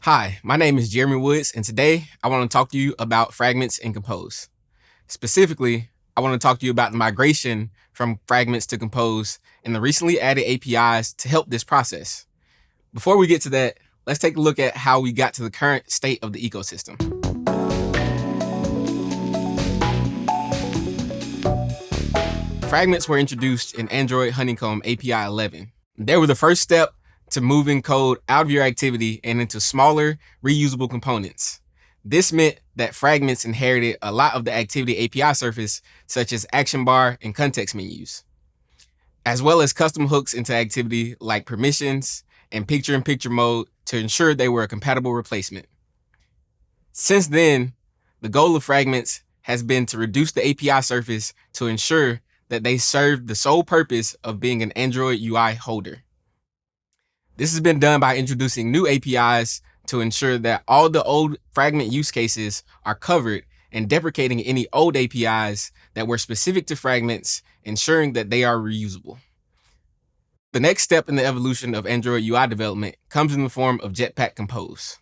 Hi, my name is Jeremy Woods, and today I want to talk to you about Fragments and Compose. Specifically, I want to talk to you about the migration from Fragments to Compose and the recently added APIs to help this process. Before we get to that, let's take a look at how we got to the current state of the ecosystem. Fragments were introduced in Android Honeycomb API 11. They were the first step to moving code out of your activity and into smaller, reusable components. This meant that Fragments inherited a lot of the activity API surface, such as action bar and context menus, as well as custom hooks into activity like permissions and picture-in-picture mode to ensure they were a compatible replacement. Since then, the goal of Fragments has been to reduce the API surface to ensure that they serve the sole purpose of being an Android UI holder. This has been done by introducing new APIs to ensure that all the old Fragment use cases are covered and deprecating any old APIs that were specific to Fragments, ensuring that they are reusable. The next step in the evolution of Android UI development comes in the form of Jetpack Compose.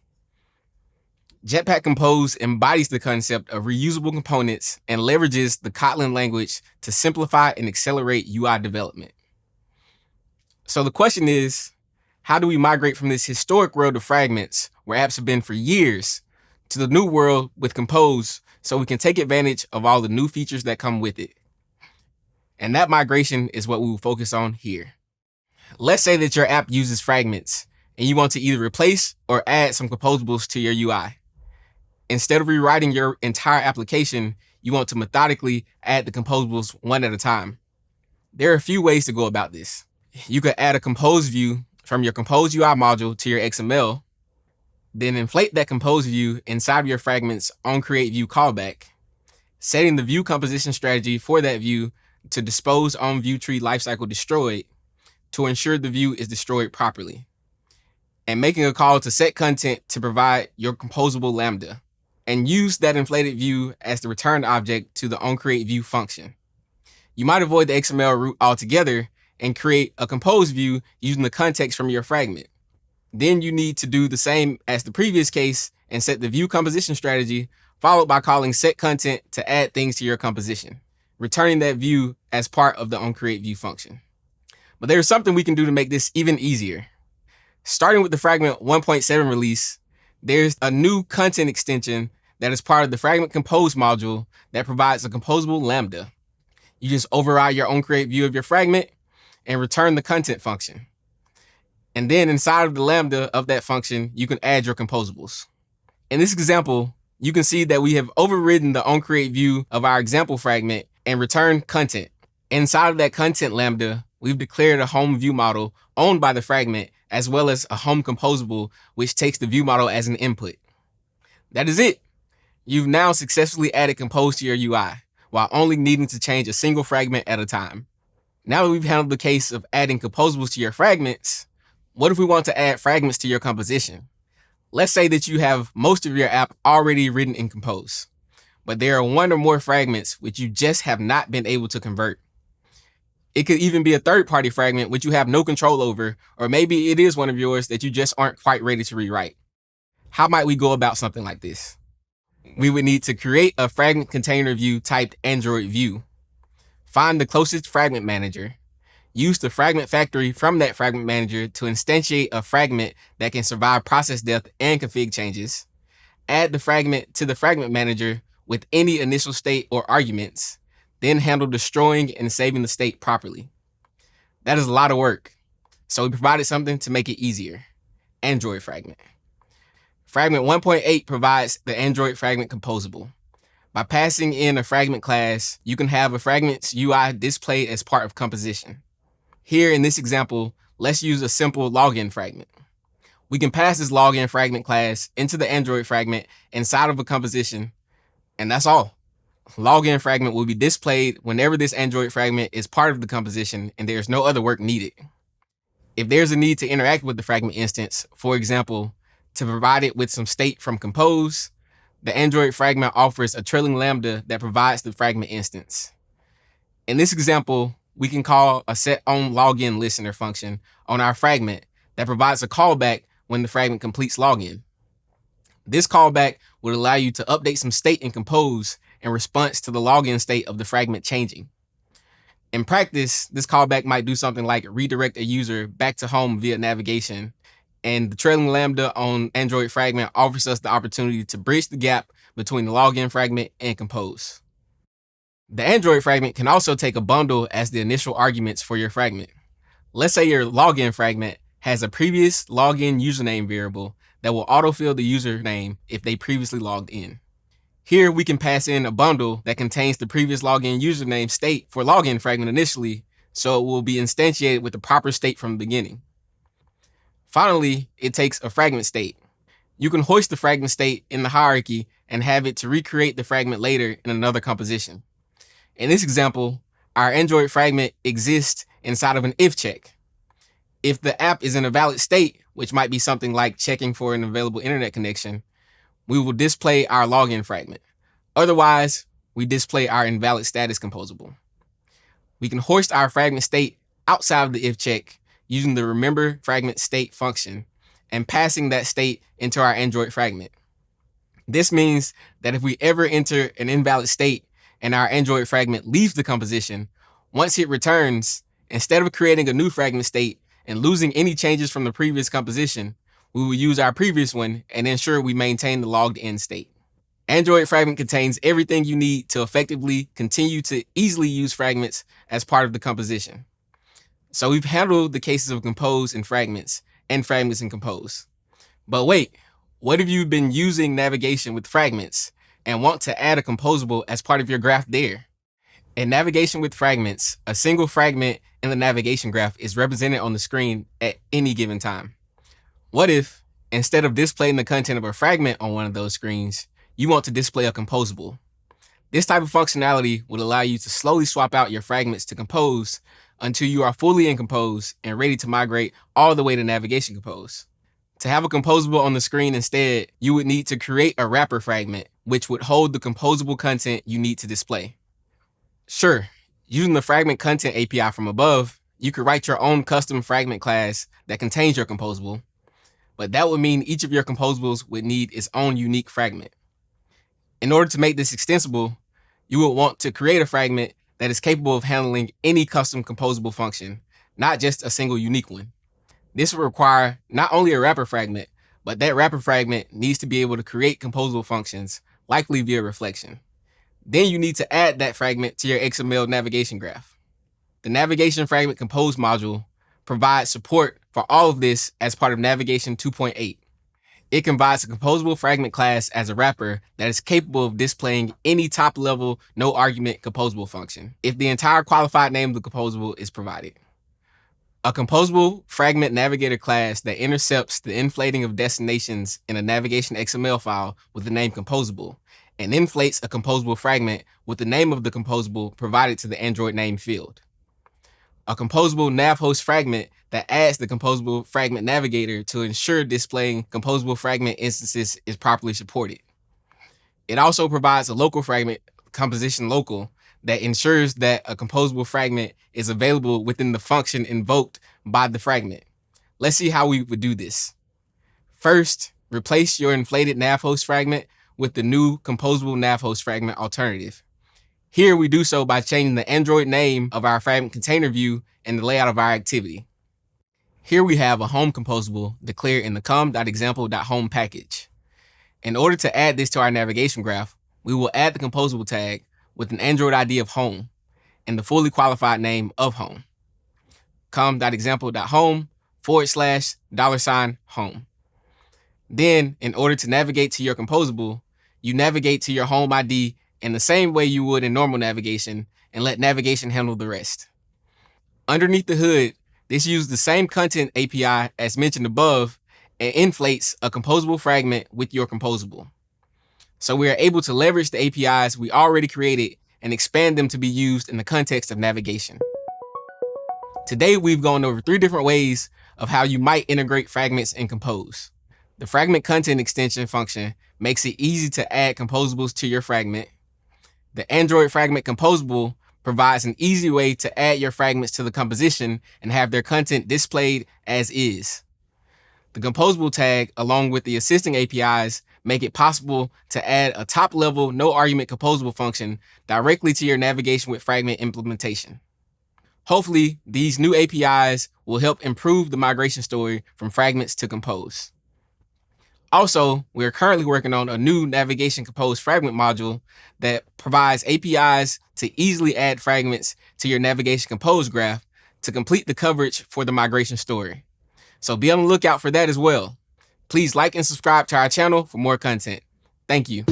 Jetpack Compose embodies the concept of reusable components and leverages the Kotlin language to simplify and accelerate UI development. So the question is, how do we migrate from this historic world of Fragments, where apps have been for years, to the new world with Compose so we can take advantage of all the new features that come with it? And that migration is what we will focus on here. Let's say that your app uses Fragments and you want to either replace or add some Composables to your UI. Instead of rewriting your entire application, you want to methodically add the Composables one at a time. There are a few ways to go about this. You could add a Compose view from your Compose UI module to your XML, then inflate that Compose view inside of your Fragments onCreateView callback, setting the view composition strategy for that view to dispose on view tree lifecycle destroyed to ensure the view is destroyed properly, and making a call to set content to provide your composable lambda, and use that inflated view as the return object to the onCreateView function. You might avoid the XML route altogether and create a Compose view using the context from your fragment. Then you need to do the same as the previous case and set the view composition strategy, followed by calling set content to add things to your composition, returning that view as part of the onCreateView function. But there's something we can do to make this even easier. Starting with the Fragment 1.7 release, there's a new content extension that is part of the Fragment Compose module that provides a composable lambda. You just override your onCreateView of your fragment and return the content function. And then inside of the lambda of that function, you can add your composables. In this example, you can see that we have overridden the onCreateView of our example fragment and returned content. Inside of that content lambda, we've declared a home view model owned by the fragment, as well as a home composable, which takes the view model as an input. That is it. You've now successfully added Compose to your UI, while only needing to change a single fragment at a time. Now that we've handled the case of adding composables to your fragments, what if we want to add fragments to your composition? Let's say that you have most of your app already written in Compose, but there are one or more fragments which you just have not been able to convert. It could even be a third-party fragment which you have no control over, or maybe it is one of yours that you just aren't quite ready to rewrite. How might we go about something like this? We would need to create a fragment container view typed Android view. Find the closest fragment manager. Use the fragment factory from that fragment manager to instantiate a fragment that can survive process death and config changes. Add the fragment to the fragment manager with any initial state or arguments, then handle destroying and saving the state properly. That is a lot of work, so we provided something to make it easier: Android Fragment. Fragment 1.8 provides the Android Fragment composable. By passing in a fragment class, you can have a fragment's UI displayed as part of composition. Here in this example, let's use a simple login fragment. We can pass this login fragment class into the Android fragment inside of a composition, and that's all. Login fragment will be displayed whenever this Android fragment is part of the composition and there's no other work needed. If there's a need to interact with the fragment instance, for example, to provide it with some state from Compose, the Android fragment offers a trailing lambda that provides the fragment instance. In this example, we can call a setOnLogin listener function on our fragment that provides a callback when the fragment completes login. This callback would allow you to update some state in Compose in response to the login state of the fragment changing. In practice, this callback might do something like redirect a user back to home via navigation, and the trailing lambda on Android Fragment offers us the opportunity to bridge the gap between the login fragment and Compose. The Android fragment can also take a bundle as the initial arguments for your fragment. Let's say your login fragment has a previous login username variable that will autofill the username if they previously logged in. Here we can pass in a bundle that contains the previous login username state for login fragment initially, so it will be instantiated with the proper state from the beginning. Finally, it takes a fragment state. You can hoist the fragment state in the hierarchy and have it to recreate the fragment later in another composition. In this example, our Android fragment exists inside of an if check. If the app is in a valid state, which might be something like checking for an available internet connection, we will display our login fragment. Otherwise, we display our invalid status composable. We can hoist our fragment state outside of the if check using the remember fragment state function and passing that state into our Android fragment. This means that if we ever enter an invalid state and our Android fragment leaves the composition, once it returns, instead of creating a new fragment state and losing any changes from the previous composition, we will use our previous one and ensure we maintain the logged in state. Android Fragment contains everything you need to effectively continue to easily use fragments as part of the composition. So we've handled the cases of Compose and Fragments in Compose. But wait, what if you've been using navigation with fragments and want to add a composable as part of your graph there? In navigation with fragments, a single fragment in the navigation graph is represented on the screen at any given time. What if, instead of displaying the content of a fragment on one of those screens, you want to display a composable? This type of functionality would allow you to slowly swap out your fragments to Compose until you are fully in Compose and ready to migrate all the way to Navigation Compose. To have a composable on the screen instead, you would need to create a wrapper fragment, which would hold the composable content you need to display. Sure, using the Fragment Content API from above, you could write your own custom fragment class that contains your composable, but that would mean each of your composables would need its own unique fragment. In order to make this extensible, you would want to create a fragment that is capable of handling any custom composable function, not just a single unique one. This will require not only a wrapper fragment, but that wrapper fragment needs to be able to create composable functions, likely via reflection. Then you need to add that fragment to your XML navigation graph. The Navigation Fragment Compose module provides support for all of this as part of Navigation 2.8. It combines a composable fragment class as a wrapper that is capable of displaying any top-level no-argument composable function if the entire qualified name of the composable is provided. A composable fragment navigator class that intercepts the inflating of destinations in a navigation XML file with the name composable and inflates a composable fragment with the name of the composable provided to the Android name field. A composable navhost fragment that adds the composable fragment navigator to ensure displaying composable fragment instances is properly supported. It also provides a local fragment, composition local, that ensures that a composable fragment is available within the function invoked by the fragment. Let's see how we would do this. First, replace your inflated navhost fragment with the new composable navhost fragment alternative. Here we do so by changing the Android name of our fragment container view and the layout of our activity. Here we have a home composable declared in the com.example.home package. In order to add this to our navigation graph, we will add the composable tag with an Android ID of home and the fully qualified name of home. com.example.home/$home. Then, in order to navigate to your composable, you navigate to your home ID in the same way you would in normal navigation and let navigation handle the rest. Underneath the hood, this uses the same content API as mentioned above and inflates a composable fragment with your composable. So we are able to leverage the APIs we already created and expand them to be used in the context of navigation. Today, we've gone over 3 different ways of how you might integrate fragments in Compose. The fragment content extension function makes it easy to add composables to your fragment. The Android fragment composable provides an easy way to add your fragments to the composition and have their content displayed as is. The composable tag, along with the assisting APIs, make it possible to add a top-level, no-argument composable function directly to your navigation with Fragment implementation. Hopefully, these new APIs will help improve the migration story from Fragments to Compose. Also, we are currently working on a new Navigation Compose Fragment module that provides APIs to easily add fragments to your Navigation Compose graph to complete the coverage for the migration story. So be on the lookout for that as well. Please like and subscribe to our channel for more content. Thank you.